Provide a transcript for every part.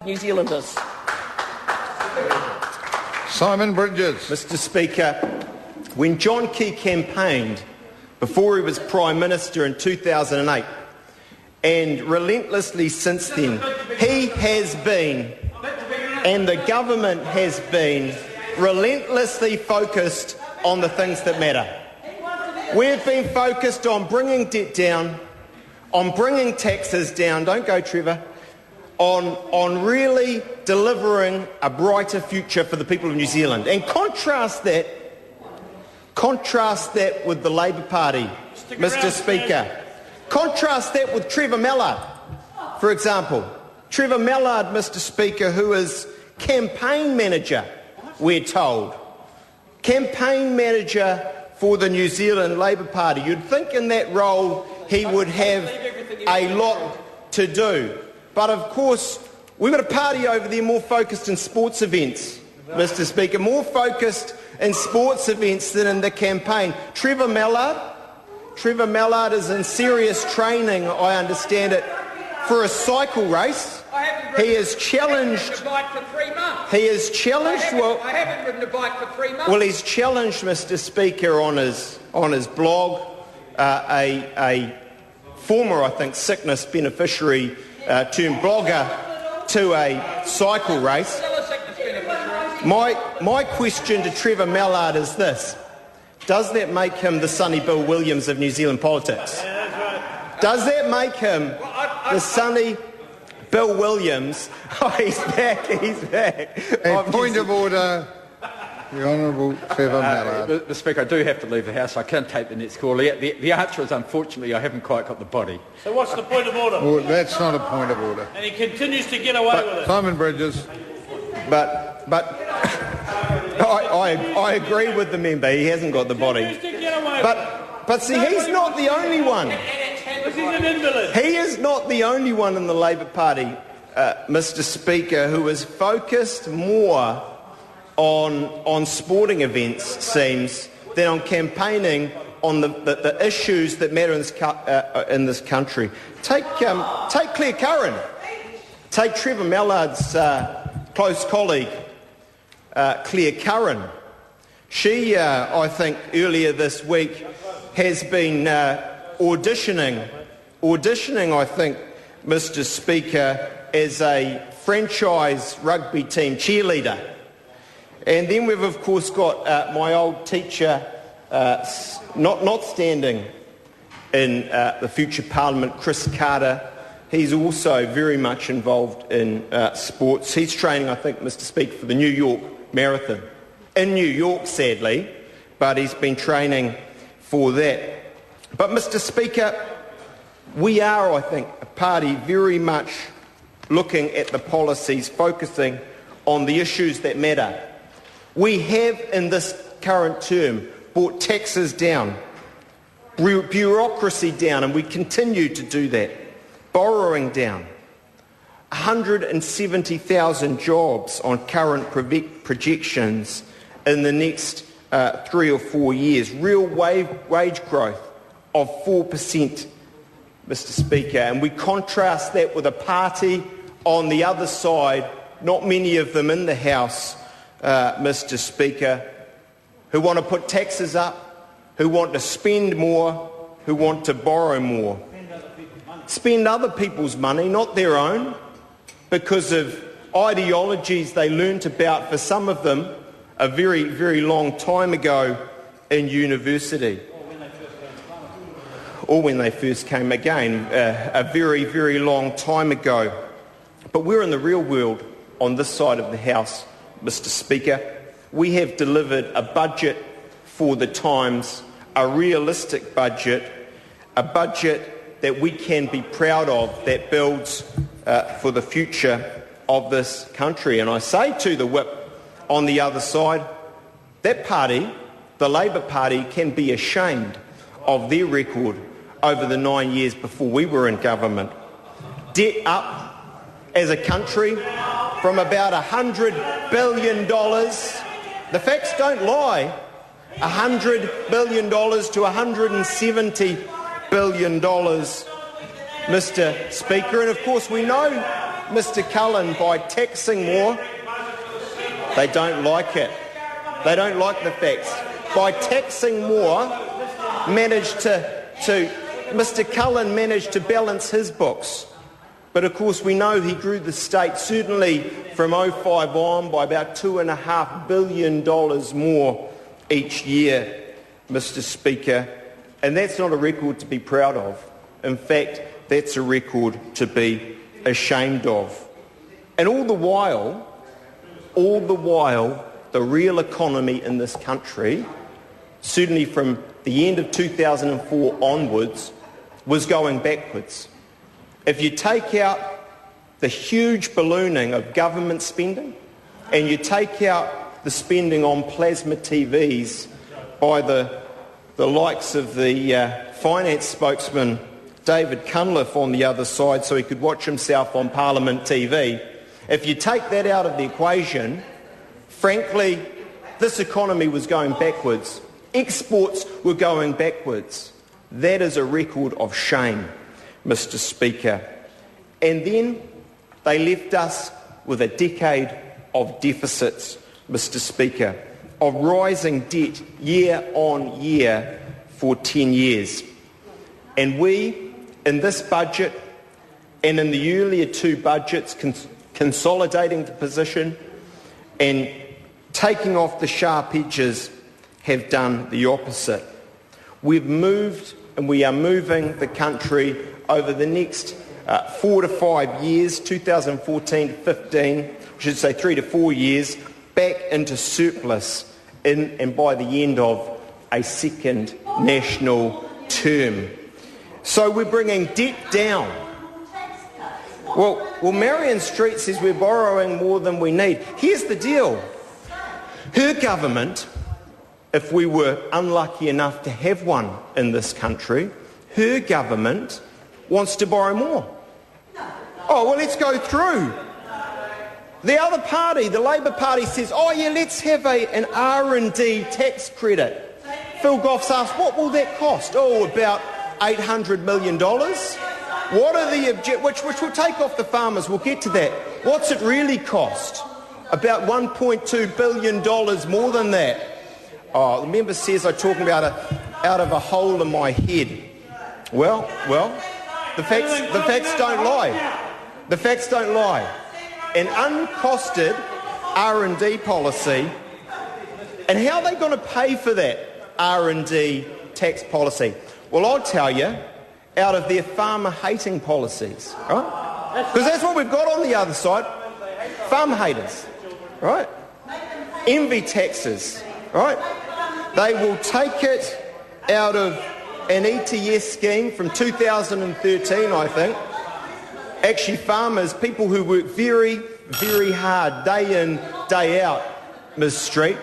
New Zealanders. Simon Bridges. Mr. Speaker, when John Key campaigned before he was Prime Minister in 2008, and relentlessly since then, he has been, and the government has been, relentlessly focused on the things that matter. We've been focused on bringing debt down, on bringing taxes down, don't go Trevor, on really delivering a brighter future for the people of New Zealand. And contrast that with the Labour Party, Mr. Speaker. Contrast that with Trevor Mallard, for example. Trevor Mallard, Mr. Speaker, who is campaign manager, we're told. Campaign manager for the New Zealand Labour Party. You'd think in that role he would have a lot to do. But of course, we've got a party over there more focused in sports events, Mr. Speaker, more focused in sports events than in the campaign. Trevor Mallard is in serious training, I understand it, for a cycle race. He is challenged. He is challenged. I haven't ridden a bike for 3 months. Well, he's challenged, Mr. Speaker, on his blog, a former, I think, sickness beneficiary turned blogger to a cycle race. My question to Trevor Mallard is this: does that make him the Sonny Bill Williams of New Zealand politics? Does that make him the Sonny Bill Williams? Oh, he's back. A point of order. The Honourable Trevor Mallard. Mr. Speaker, I do have to leave the House. I can't take the next call. The answer is, unfortunately, I haven't quite got the body. So what's the point of order? Well, that's not a point of order. And he continues to get away with it. Simon Bridges. But I agree with the member. He hasn't got the body. But see, he's not the only one. He's an invalid. He is not the only one in the Labour Party, Mr. Speaker, who is focused more on sporting events, seems, than on campaigning on the issues that matter in this country. Take Claire Curran. Take Trevor Mallard's close colleague, Claire Curran. She, I think, earlier this week has been auditioning, I think, Mr. Speaker, as a franchise rugby team cheerleader. And then we've, of course, got my old teacher not standing in the future Parliament, Chris Carter. He's also very much involved in sports. He's training, I think, Mr. Speaker, for the New York Marathon. In New York, sadly, but he's been training for that. But, Mr. Speaker, we are, I think, a party very much looking at the policies, focusing on the issues that matter. We have, in this current term, brought taxes down, bureaucracy down, and we continue to do that. Borrowing down. 170,000 jobs on current projections in the next 3 or 4 years. Real wage growth of 4%, Mr. Speaker. And we contrast that with a party on the other side, not many of them in the House, Mr. Speaker, who want to put taxes up, who want to spend more, who want to borrow more. Spend other people's money, not their own, because of ideologies they learnt about, for some of them, a very, very long time ago in university. Or when they first came again, a very, very long time ago. But we're in the real world on this side of the House, Mr. Speaker. We have delivered a budget for the times, a realistic budget, a budget that we can be proud of, that builds for the future of this country. And I say to the whip on the other side, that party, the Labour Party, can be ashamed of their record over the 9 years before we were in government. Debt up as a country from about $100 billion. The facts don't lie. $100 billion to $170 billion, Mr. Speaker. And of course we know Mr Cullen, by taxing more, they don't like it. They don't like the facts. By taxing more, Mr Cullen managed to balance his books. But of course we know he grew the state, certainly from 05 on, by about $2.5 billion more each year, Mr Speaker. And that's not a record to be proud of. In fact, that's a record to be ashamed of. And all the while, the real economy in this country, certainly from the end of 2004 onwards, was going backwards. If you take out the huge ballooning of government spending and you take out the spending on plasma TVs by the likes of the finance spokesman David Cunliffe on the other side so he could watch himself on Parliament TV, if you take that out of the equation, frankly, this economy was going backwards. Exports were going backwards. That is a record of shame, Mr Speaker. And then they left us with a decade of deficits, Mr Speaker, of rising debt year on year for 10 years. And we, in this budget and in the earlier two budgets, consolidating the position and taking off the sharp edges, have done the opposite. We've moved and we are moving the country over the next 4 to 5 years, 2014 to 15, I should say 3 to 4 years, back into surplus and by the end of a second national term. So we're bringing debt down. Well, Marion Street says we're borrowing more than we need. Here's the deal. Her government, if we were unlucky enough to have one in this country, her government wants to borrow more. Oh, well, let's go through. The other party, the Labor Party, says, oh, yeah, let's have an R&D tax credit. Phil Goff's asked, what will that cost? Oh, about $800 million. What are the which will take off the farmers? We'll get to that. What's it really cost? About $1.2 billion more than that. Oh, the member says I'm talking about out of a hole in my head. Well, the facts don't lie. The facts don't lie. An uncosted R&D policy, and how are they going to pay for that R&D tax policy? Well, I'll tell you, out of their farmer-hating policies, right? Because that's what we've got on the other side. Farm haters, right? Envy taxes, right? They will take it out of an ETS scheme from 2013, I think. Actually, farmers, people who work very, very hard, day in, day out, Ms Street.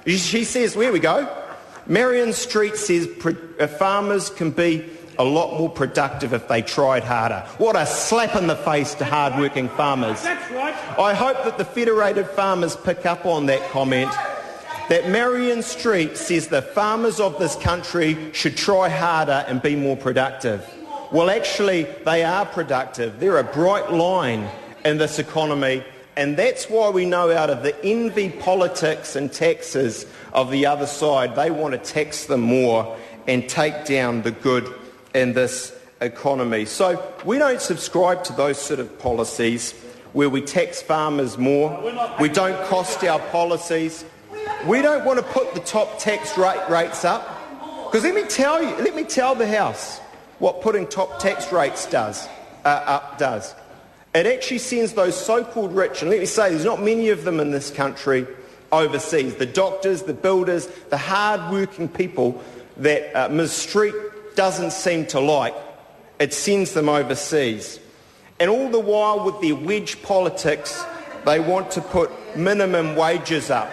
She says, here we go, Marion Street says farmers can be a lot more productive if they tried harder. What a slap in the face to hard-working farmers. That's right. I hope that the Federated Farmers pick up on that comment, that Marion Street says the farmers of this country should try harder and be more productive. Well, actually, they are productive. They're a bright line in this economy, and that's why we know out of the envy politics and taxes of the other side, they want to tax them more and take down the good in this economy. So we don't subscribe to those sort of policies where we tax farmers more. We don't cost our policies. We don't want to put the top tax rates up. Because let me tell the House what putting top tax rates up does. It actually sends those so-called rich, and let me say there's not many of them in this country, overseas. The doctors, the builders, the hard-working people that Ms Street doesn't seem to like, it sends them overseas. And all the while with their wedge politics, they want to put minimum wages up,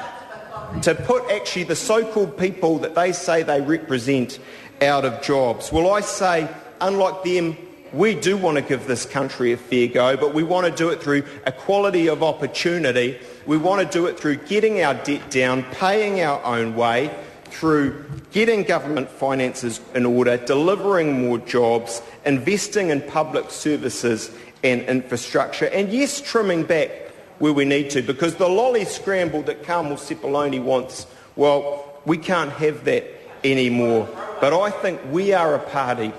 to put actually the so-called people that they say they represent out of jobs. Well, I say, unlike them, we do want to give this country a fair go, but we want to do it through equality of opportunity. We want to do it through getting our debt down, paying our own way, through getting government finances in order, delivering more jobs, investing in public services and infrastructure, and yes, trimming back where we need to, because the lolly scramble that Carmel Sepuloni wants, well, we can't have that anymore. But I think we are a party,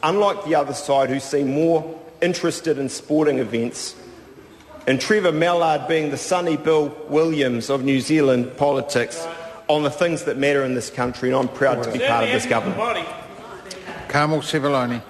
unlike the other side, who seem more interested in sporting events, and Trevor Mallard being the Sonny Bill Williams of New Zealand politics on the things that matter in this country, and I'm proud to be part of this government. Carmel Sepuloni.